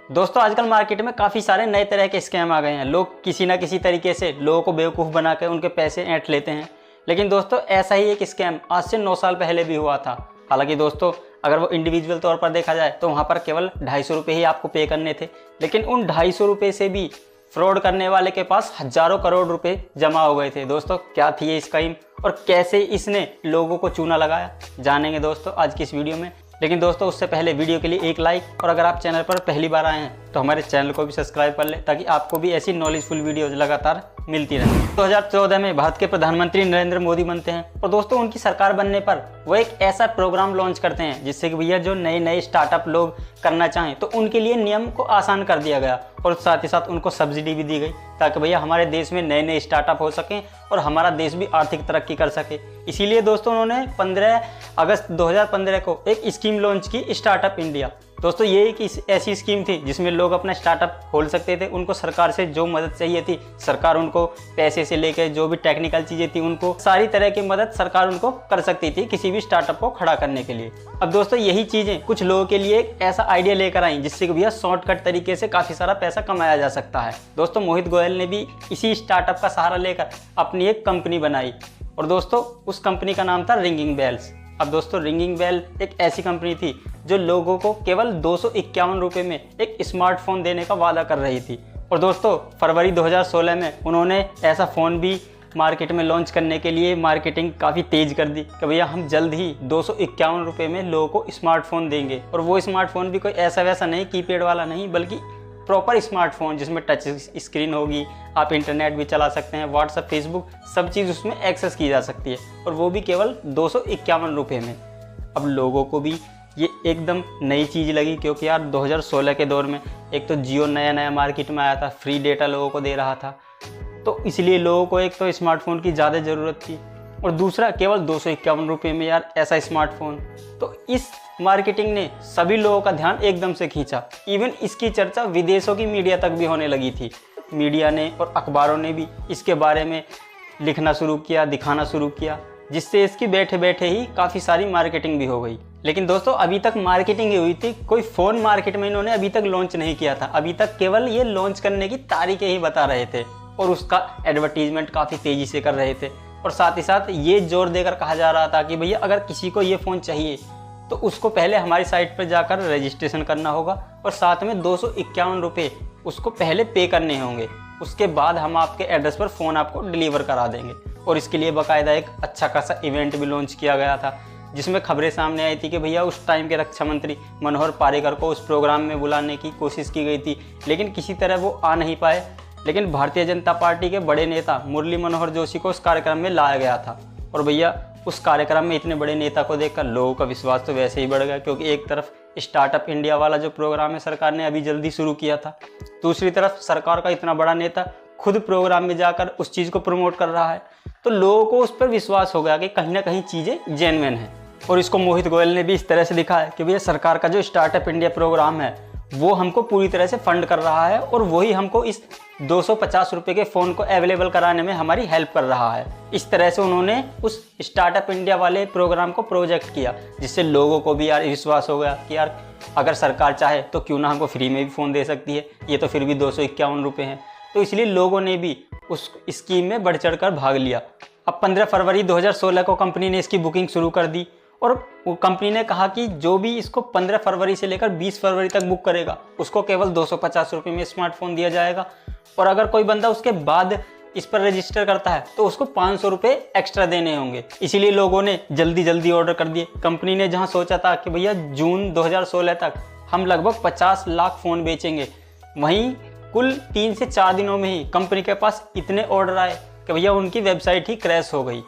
दोस्तों आजकल मार्केट में काफ़ी सारे नए तरह के स्कैम आ गए हैं। लोग किसी ना किसी तरीके से लोगों को बेवकूफ़ बना कर उनके पैसे ऐंठ लेते हैं। लेकिन दोस्तों ऐसा ही एक स्कैम आज से 9 साल पहले भी हुआ था। हालांकि दोस्तों अगर वो इंडिविजुअल तौर पर देखा जाए तो वहाँ पर केवल 250 रुपये ही आपको पे करने थे। लेकिन उन 250 रुपये से भी फ्रॉड करने वाले के पास हजारों करोड़ रुपए जमा हो गए थे। दोस्तों क्या थी ये स्कीम और कैसे इसने लोगों को चूना लगाया, जानेंगे दोस्तों आज की इस वीडियो में। लेकिन दोस्तों उससे पहले वीडियो के लिए एक लाइक, और अगर आप चैनल पर पहली बार आए हैं तो हमारे चैनल को भी सब्सक्राइब कर लें ताकि आपको भी ऐसी नॉलेजफुल वीडियोज लगातार मिलती रहे। 2014 में भारत के प्रधानमंत्री नरेंद्र मोदी बनते हैं और दोस्तों उनकी सरकार बनने पर वो एक ऐसा प्रोग्राम लॉन्च करते हैं जिससे कि भैया जो नए नए स्टार्टअप लोग करना चाहें तो उनके लिए नियम को आसान कर दिया गया और साथ ही साथ उनको सब्सिडी भी दी गई ताकि भैया हमारे देश में नए नए स्टार्टअप हो सकें और हमारा देश भी आर्थिक तरक्की कर सके। इसीलिए दोस्तों उन्होंने 15 अगस्त 2015 को एक स्कीम लॉन्च की, स्टार्टअप इंडिया। दोस्तों ये एक ऐसी स्कीम थी जिसमें लोग अपना स्टार्टअप खोल सकते थे। उनको सरकार से जो मदद चाहिए थी सरकार उनको पैसे से लेकर जो भी टेक्निकल चीज़ें थी उनको सारी तरह की मदद सरकार उनको कर सकती थी किसी भी स्टार्टअप को खड़ा करने के लिए। अब दोस्तों यही चीज़ें कुछ लोगों के लिए एक ऐसा आइडिया लेकर आई जिससे कि भैया शॉर्टकट तरीके से काफ़ी सारा पैसा कमाया जा सकता है। दोस्तों मोहित गोयल ने भी इसी स्टार्टअप का सहारा लेकर अपनी एक कंपनी बनाई और दोस्तों उस कंपनी का नाम था रिंगिंग बेल्स। अब दोस्तों रिंगिंग बेल एक ऐसी कंपनी थी जो लोगों को केवल 251 रुपये में एक स्मार्टफोन देने का वादा कर रही थी। और दोस्तों फरवरी 2016 में उन्होंने ऐसा फ़ोन भी मार्केट में लॉन्च करने के लिए मार्केटिंग काफ़ी तेज़ कर दी कि भैया हम जल्द ही 251 रुपये में लोगों को स्मार्टफोन देंगे। और वो स्मार्टफोन भी कोई ऐसा वैसा नहीं, कीपैड वाला नहीं, बल्कि प्रॉपर स्मार्टफोन जिसमें टच स्क्रीन होगी, आप इंटरनेट भी चला सकते हैं, व्हाट्सएप, फेसबुक सब चीज़ उसमें एक्सेस की जा सकती है और वो भी केवल 251 रुपये में। अब लोगों को भी ये एकदम नई चीज़ लगी क्योंकि यार 2016 के दौर में एक तो जियो नया नया मार्केट में आया था, फ्री डेटा लोगों को दे रहा था, तो इसलिए लोगों को एक तो स्मार्टफोन की ज़्यादा ज़रूरत थी और दूसरा केवल 251 रुपये में यार ऐसा स्मार्टफोन। तो इस मार्केटिंग ने सभी लोगों का ध्यान एकदम से खींचा। इवन इसकी चर्चा विदेशों की मीडिया तक भी होने लगी थी। मीडिया ने और अखबारों ने भी इसके बारे में लिखना शुरू किया, दिखाना शुरू किया, जिससे इसकी बैठे बैठे ही काफ़ी सारी मार्केटिंग भी हो गई। लेकिन दोस्तों अभी तक मार्केटिंग ही हुई थी, कोई फ़ोन मार्केट में इन्होंने अभी तक लॉन्च नहीं किया था। अभी तक केवल ये लॉन्च करने की तारीखें ही बता रहे थे और उसका एडवर्टीजमेंट काफ़ी तेज़ी से कर रहे थे। और साथ ही साथ ये जोर देकर कहा जा रहा था कि भैया अगर किसी को ये फ़ोन चाहिए तो उसको पहले हमारी साइट पर जाकर रजिस्ट्रेशन करना होगा और साथ में 251 रुपये उसको पहले पे करने होंगे। उसके बाद हम आपके एड्रेस पर फ़ोन आपको डिलीवर करा देंगे। और इसके लिए बाकायदा एक अच्छा खासा इवेंट भी लॉन्च किया गया था जिसमें खबरें सामने आई थी कि भैया उस टाइम के रक्षा मंत्री मनोहर पर्रिकर को उस प्रोग्राम में बुलाने की कोशिश की गई थी, लेकिन किसी तरह वो आ नहीं पाए। लेकिन भारतीय जनता पार्टी के बड़े नेता मुरली मनोहर जोशी को उस कार्यक्रम में लाया गया था और भैया उस कार्यक्रम में इतने बड़े नेता को देखकर लोगों का विश्वास तो वैसे ही बढ़ गया क्योंकि एक तरफ स्टार्टअप इंडिया वाला जो प्रोग्राम है सरकार ने अभी जल्दी शुरू किया था, दूसरी तरफ सरकार का इतना बड़ा नेता खुद प्रोग्राम में जाकर उस चीज़ को प्रमोट कर रहा है। तो लोगों को उस पर विश्वास हो गया कि कहीं ना कहीं चीज़ें जेन्युइन हैं। और इसको मोहित गोयल ने भी इस तरह से दिखा है कि भैया सरकार का जो स्टार्टअप इंडिया प्रोग्राम है वो हमको पूरी तरह से फंड कर रहा है और वही हमको इस 250 रुपये के फ़ोन को अवेलेबल कराने में हमारी हेल्प कर रहा है। इस तरह से उन्होंने उस स्टार्टअप इंडिया वाले प्रोग्राम को प्रोजेक्ट किया जिससे लोगों को भी यार विश्वास हो गया कि यार अगर सरकार चाहे तो क्यों ना हमको फ्री में भी फ़ोन दे सकती है, ये तो फिर भी 251 रुपये हैं। तो इसलिए लोगों ने भी उस स्कीम में बढ़ चढ़ कर भाग लिया। अब 15 फरवरी 2016 को कंपनी ने इसकी बुकिंग शुरू कर दी और वो कंपनी ने कहा कि जो भी इसको 15 फरवरी से लेकर 20 फरवरी तक बुक करेगा उसको केवल 250 रुपये में स्मार्टफोन दिया जाएगा और अगर कोई बंदा उसके बाद इस पर रजिस्टर करता है तो उसको 500 रुपये एक्स्ट्रा देने होंगे। इसीलिए लोगों ने जल्दी जल्दी ऑर्डर कर दिए। कंपनी ने जहां सोचा था कि भैया जून 2016 तक हम लगभग 50 लाख फ़ोन बेचेंगे, वहीं कुल 3 से 4 दिनों में ही कंपनी के पास इतने ऑर्डर आए कि भैया उनकी वेबसाइट ही क्रैश हो गई।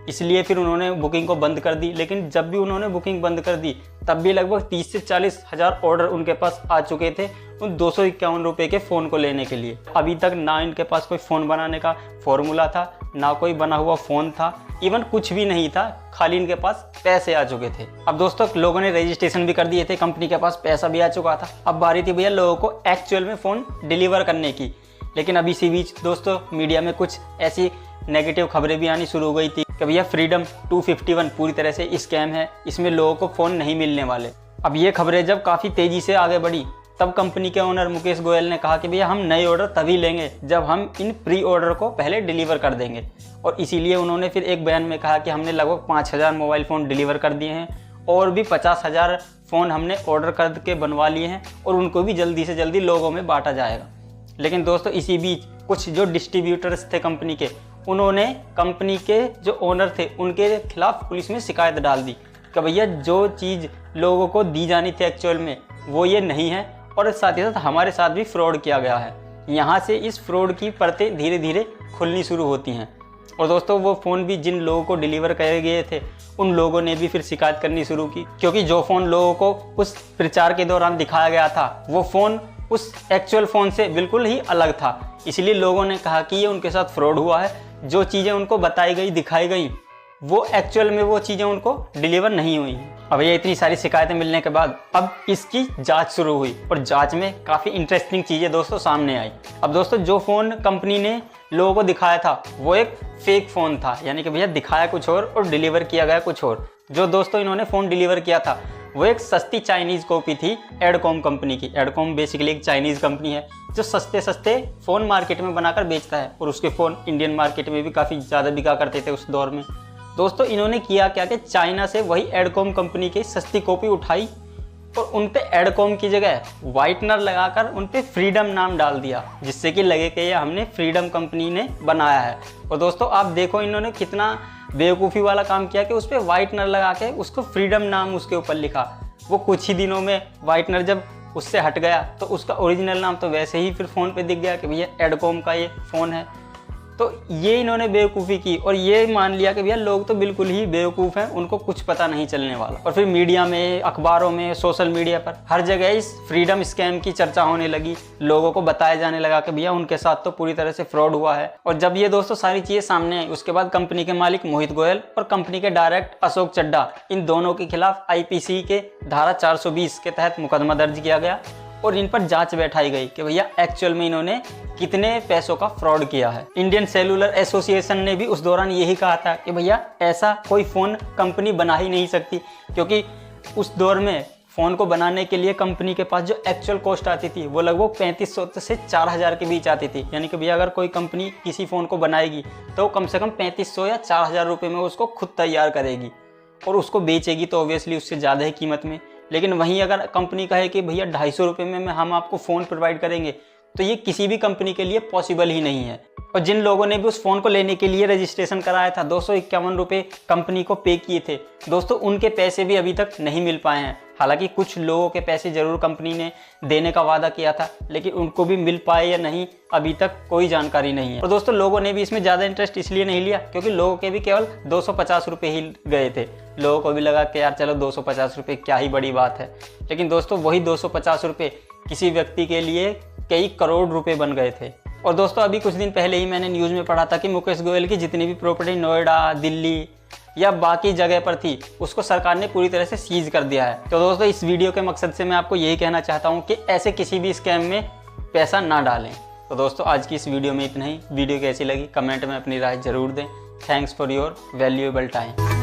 इसलिए फिर उन्होंने बुकिंग को बंद कर दी। लेकिन जब भी उन्होंने बुकिंग बंद कर दी तब भी लगभग 30 से 40 हज़ार ऑर्डर उनके पास आ चुके थे उन 251 रुपये के फ़ोन को लेने के लिए। अभी तक ना इनके पास कोई फ़ोन बनाने का फॉर्मूला था, ना कोई बना हुआ फ़ोन था, इवन कुछ भी नहीं था, खाली इनके पास पैसे आ चुके थे। अब दोस्तों लोगों ने रजिस्ट्रेशन भी कर दिए थे, कंपनी के पास पैसा भी आ चुका था। अब बारी थी भैया लोगों को एक्चुअल में फ़ोन डिलीवर करने की। लेकिन अभी इसी बीच दोस्तों मीडिया में कुछ ऐसी नेगेटिव खबरें भी आनी शुरू हो गई थी कि भैया फ्रीडम 251 पूरी तरह से स्कैम है, इसमें लोगों को फ़ोन नहीं मिलने वाले। अब ये खबरें जब काफ़ी तेज़ी से आगे बढ़ी तब कंपनी के ओनर मुकेश गोयल ने कहा कि भैया हम नए ऑर्डर तभी लेंगे जब हम इन प्री ऑर्डर को पहले डिलीवर कर देंगे। और इसीलिए उन्होंने फिर एक बयान में कहा कि हमने लगभग 5000 मोबाइल फ़ोन डिलीवर कर दिए हैं और भी 50,000 फ़ोन हमने ऑर्डर करके बनवा लिए हैं और उनको भी जल्दी से जल्दी लोगों में बांटा जाएगा। लेकिन दोस्तों इसी बीच कुछ जो डिस्ट्रीब्यूटर्स थे कंपनी के, उन्होंने कंपनी के जो ओनर थे उनके खिलाफ पुलिस में शिकायत डाल दी कि भैया जो चीज़ लोगों को दी जानी थी एक्चुअल में वो ये नहीं है और साथ ही साथ हमारे साथ भी फ्रॉड किया गया है। यहाँ से इस फ्रॉड की परतें धीरे धीरे खुलनी शुरू होती हैं। और दोस्तों वो फ़ोन भी जिन लोगों को डिलीवर करे गए थे उन लोगों ने भी फिर शिकायत करनी शुरू की, क्योंकि जो फ़ोन लोगों को उस प्रचार के दौरान दिखाया गया था वो फ़ोन उस एक्चुअल फ़ोन से बिल्कुल ही अलग था। इसलिए लोगों ने कहा कि ये उनके साथ फ्रॉड हुआ है, जो चीज़ें उनको बताई गई दिखाई गई वो एक्चुअल में वो चीज़ें उनको डिलीवर नहीं हुई। अब ये इतनी सारी शिकायतें मिलने के बाद अब इसकी जांच शुरू हुई और जांच में काफ़ी इंटरेस्टिंग चीज़ें दोस्तों सामने आई। अब दोस्तों जो फ़ोन कंपनी ने लोगों को दिखाया था वो एक फेक फ़ोन था, यानी कि भैया दिखाया कुछ और डिलीवर किया गया कुछ और। जो दोस्तों इन्होंने फ़ोन डिलीवर किया था वो एक सस्ती चाइनीज़ कॉपी थी एडकॉम कंपनी की। एडकॉम बेसिकली एक चाइनीज़ कंपनी है जो सस्ते सस्ते फ़ोन मार्केट में बनाकर बेचता है और उसके फ़ोन इंडियन मार्केट में भी काफ़ी ज़्यादा बिका करते थे उस दौर में। दोस्तों इन्होंने किया क्या कि चाइना से वही एडकॉम कंपनी की सस्ती कॉपी उठाई और उन पे एडकॉम की जगह वाइटनर लगाकर उन पे फ्रीडम नाम डाल दिया, जिससे कि लगे कि ये हमने फ्रीडम कंपनी ने बनाया है। और दोस्तों आप देखो इन्होंने कितना बेवकूफ़ी वाला काम किया कि उस पर वाइटनर लगा के उसको फ्रीडम नाम उसके ऊपर लिखा। वो कुछ ही दिनों में वाइटनर जब उससे हट गया तो उसका ओरिजिनल नाम तो वैसे ही फिर फ़ोन पे दिख गया कि भैया एडकॉम का ये फ़ोन है। तो ये इन्होंने बेवकूफ़ी की और ये मान लिया कि भैया लोग तो बिल्कुल ही बेवकूफ़ हैं, उनको कुछ पता नहीं चलने वाला। और फिर मीडिया में, अखबारों में, सोशल मीडिया पर हर जगह इस फ्रीडम स्कैम की चर्चा होने लगी। लोगों को बताया जाने लगा कि भैया उनके साथ तो पूरी तरह से फ्रॉड हुआ है। और जब ये दोस्तों सारी चीज़ें सामने आई उसके बाद कंपनी के मालिक मोहित गोयल और कंपनी के डायरेक्टर अशोक चड्ढा, इन दोनों के खिलाफ IPC के धारा 420 के तहत मुकदमा दर्ज किया गया और इन पर जांच बैठाई गई कि भैया एक्चुअल में इन्होंने कितने पैसों का फ्रॉड किया है। इंडियन सेलुलर एसोसिएशन ने भी उस दौरान यही कहा था कि भैया ऐसा कोई फ़ोन कंपनी बना ही नहीं सकती, क्योंकि उस दौर में फ़ोन को बनाने के लिए कंपनी के पास जो एक्चुअल कॉस्ट आती थी वो लगभग 3500 से 4000 के बीच आती थी। यानी कि भैया अगर कोई कंपनी किसी फ़ोन को बनाएगी तो कम से कम 3500 या 4000 रुपये में उसको खुद तैयार करेगी और उसको बेचेगी तो ऑब्वियसली उससे ज़्यादा ही कीमत में। लेकिन वहीं अगर कंपनी कहे कि भैया 250 रुपये में हम आपको फ़ोन प्रोवाइड करेंगे तो ये किसी भी कंपनी के लिए पॉसिबल ही नहीं है। और जिन लोगों ने भी उस फ़ोन को लेने के लिए रजिस्ट्रेशन कराया था 251 रुपये कंपनी को पे किए थे दोस्तों, उनके पैसे भी अभी तक नहीं मिल पाए हैं। हालांकि कुछ लोगों के पैसे ज़रूर कंपनी ने देने का वादा किया था, लेकिन उनको भी मिल पाए या नहीं अभी तक कोई जानकारी नहीं है। और दोस्तों लोगों ने भी इसमें ज़्यादा इंटरेस्ट इसलिए नहीं लिया क्योंकि लोगों के भी केवल 250 रुपये ही गए थे। लोगों को भी लगा कि यार चलो 250 रुपये क्या ही बड़ी बात है, लेकिन दोस्तों वही 250 रुपये किसी व्यक्ति के लिए कई करोड़ रुपए बन गए थे। और दोस्तों अभी कुछ दिन पहले ही मैंने न्यूज़ में पढ़ा था कि मुकेश गोयल की जितनी भी प्रॉपर्टी नोएडा, दिल्ली या बाकी जगह पर थी उसको सरकार ने पूरी तरह से सीज कर दिया है। तो दोस्तों इस वीडियो के मकसद से मैं आपको यही कहना चाहता हूँ कि ऐसे किसी भी स्कैम में पैसा ना डालें। तो दोस्तों आज की इस वीडियो में इतना ही। वीडियो कैसी लगी कमेंट में अपनी राय जरूर दें। Thanks for your valuable time.